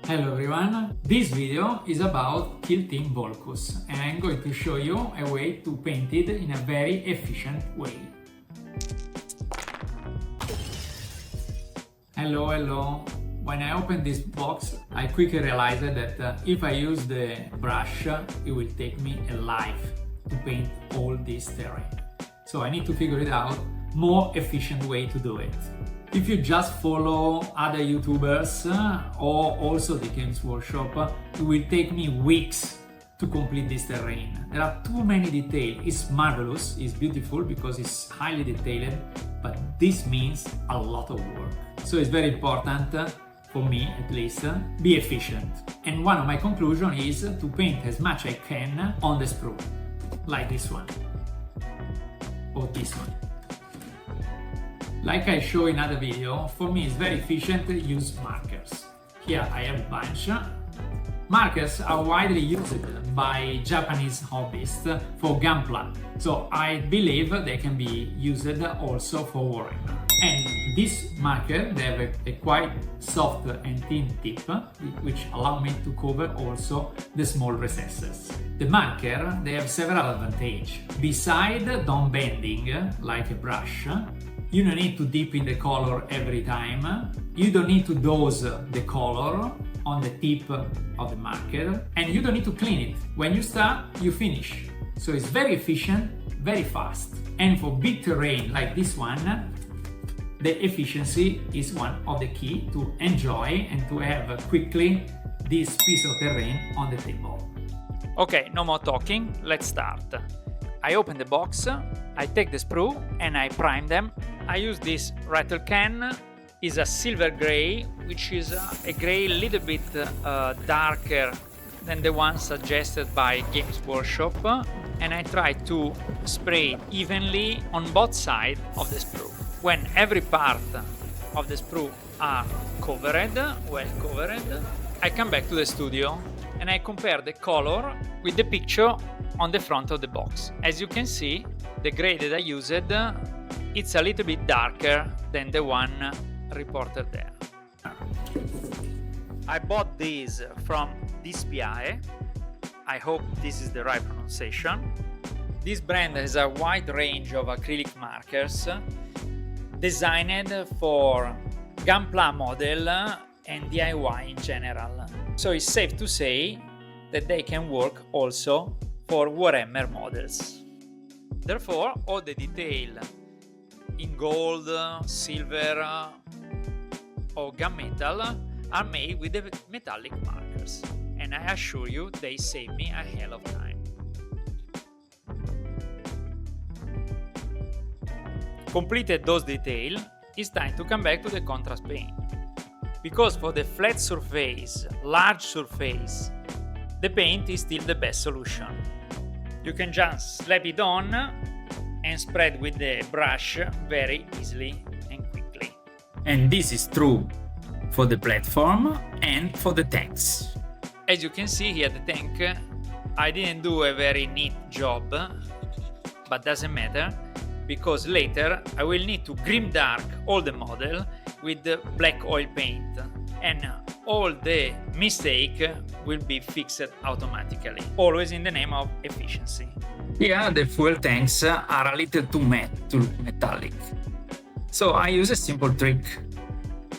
Hello everyone, this video is about Killteam Volkus and I'm going to show you a way to paint it in a very efficient way. Hello. When I opened this box, I quickly realized that if I use the brush, it will take me a life to paint all this terrain. So I need to figure it out, more efficient way to do it. If you just follow other YouTubers or also the Games Workshop, it will take me weeks to complete this terrain. There are too many details. It's marvelous, it's beautiful because it's highly detailed, but this means a lot of work. So it's very important, for me at least, be efficient. And one of my conclusions is to paint as much as I can on the sprue, like this one, or this one. Like I show in other video, for me it's very efficient to use markers. Here I have a bunch. Markers are widely used by Japanese hobbyists for gunpla, so I believe they can be used also for Warhammer. And this marker, they have a quite soft and thin tip, which allow me to cover also the small recesses. The marker, they have several advantages. Besides don't bending like a brush, you don't need to dip in the color every time. You don't need to dose the color on the tip of the marker, and you don't need to clean it. When you start, you finish. So it's very efficient, very fast. And for big terrain like this one, the efficiency is one of the key to enjoy and to have quickly this piece of terrain on the table. Okay, no more talking, let's start. I open the box, I take the sprue and I prime them. I use this rattle can, is a silver gray, which is a gray a little bit darker than the one suggested by Games Workshop, and I try to spray evenly on both sides of the sprue. When every part of the sprue are covered, well covered, I come back to the studio and I compare the color with the picture on the front of the box. As you can see, the gray that I used, it's a little bit darker than the one reported there. I bought these from DSPI. I hope this is the right pronunciation. This brand has a wide range of acrylic markers designed for gunpla model and DIY in general. So it's safe to say that they can work also for Warhammer models. Therefore, all the detail in gold, silver or gunmetal are made with the metallic markers, and I assure you they save me a hell of time. Completed those details, it's time to come back to the contrast paint. Because for the flat surface, large surface, the paint is still the best solution. You can just slap it on and spread with the brush very easily and quickly. And this is true for the platform and for the tanks. As you can see here, the tank, I didn't do a very neat job, but doesn't matter, because later I will need to grimdark all the model with the black oil paint, and all the mistake will be fixed automatically, always in the name of efficiency. Here the fuel tanks are a little too metallic, so I use a simple trick.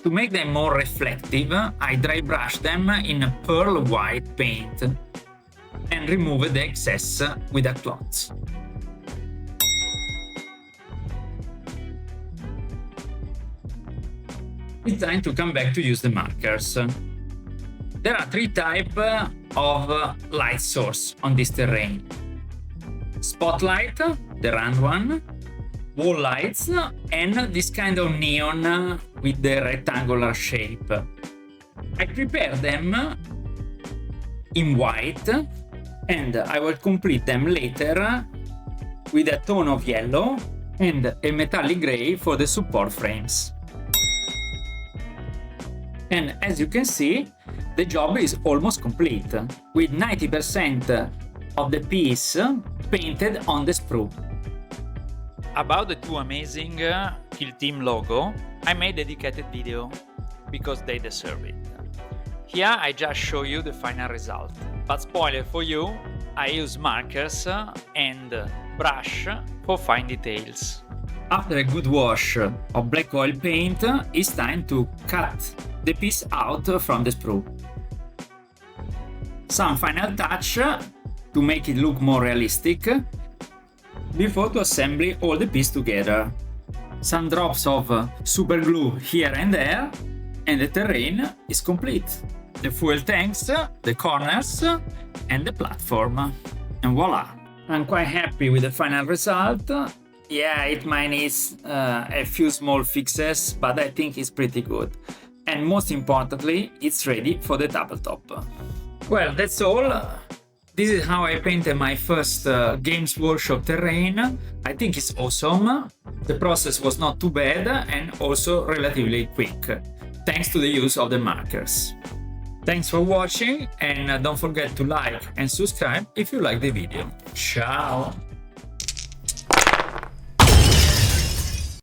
To make them more reflective, I dry brush them in a pearl white paint and remove the excess with a cloth. It's time to come back to use the markers. There are three types of light source on this terrain. Spotlight, the round one, wall lights, and this kind of neon with the rectangular shape. I prepare them in white and I will complete them later with a tone of yellow and a metallic gray for the support frames. And as you can see, the job is almost complete, with 90% of the piece painted on the sprue. About the two amazing Killteam logo, I made a dedicated video because they deserve it. Here I just show you the final result. But spoiler for you, I use markers and brush for fine details. After a good wash of black oil paint, it's time to cut the piece out from the sprue. Some final touch to make it look more realistic before to assemble all the piece together. Some drops of super glue here and there, and the terrain is complete. The fuel tanks, the corners, and the platform. And voila! I'm quite happy with the final result. Yeah, it might need a few small fixes, but I think it's pretty good. And most importantly, it's ready for the tabletop. Well, that's all. This is how I painted my first Games Workshop terrain. I think it's awesome. The process was not too bad and also relatively quick, thanks to the use of the markers. Thanks for watching, and don't forget to like and subscribe if you like the video. Ciao!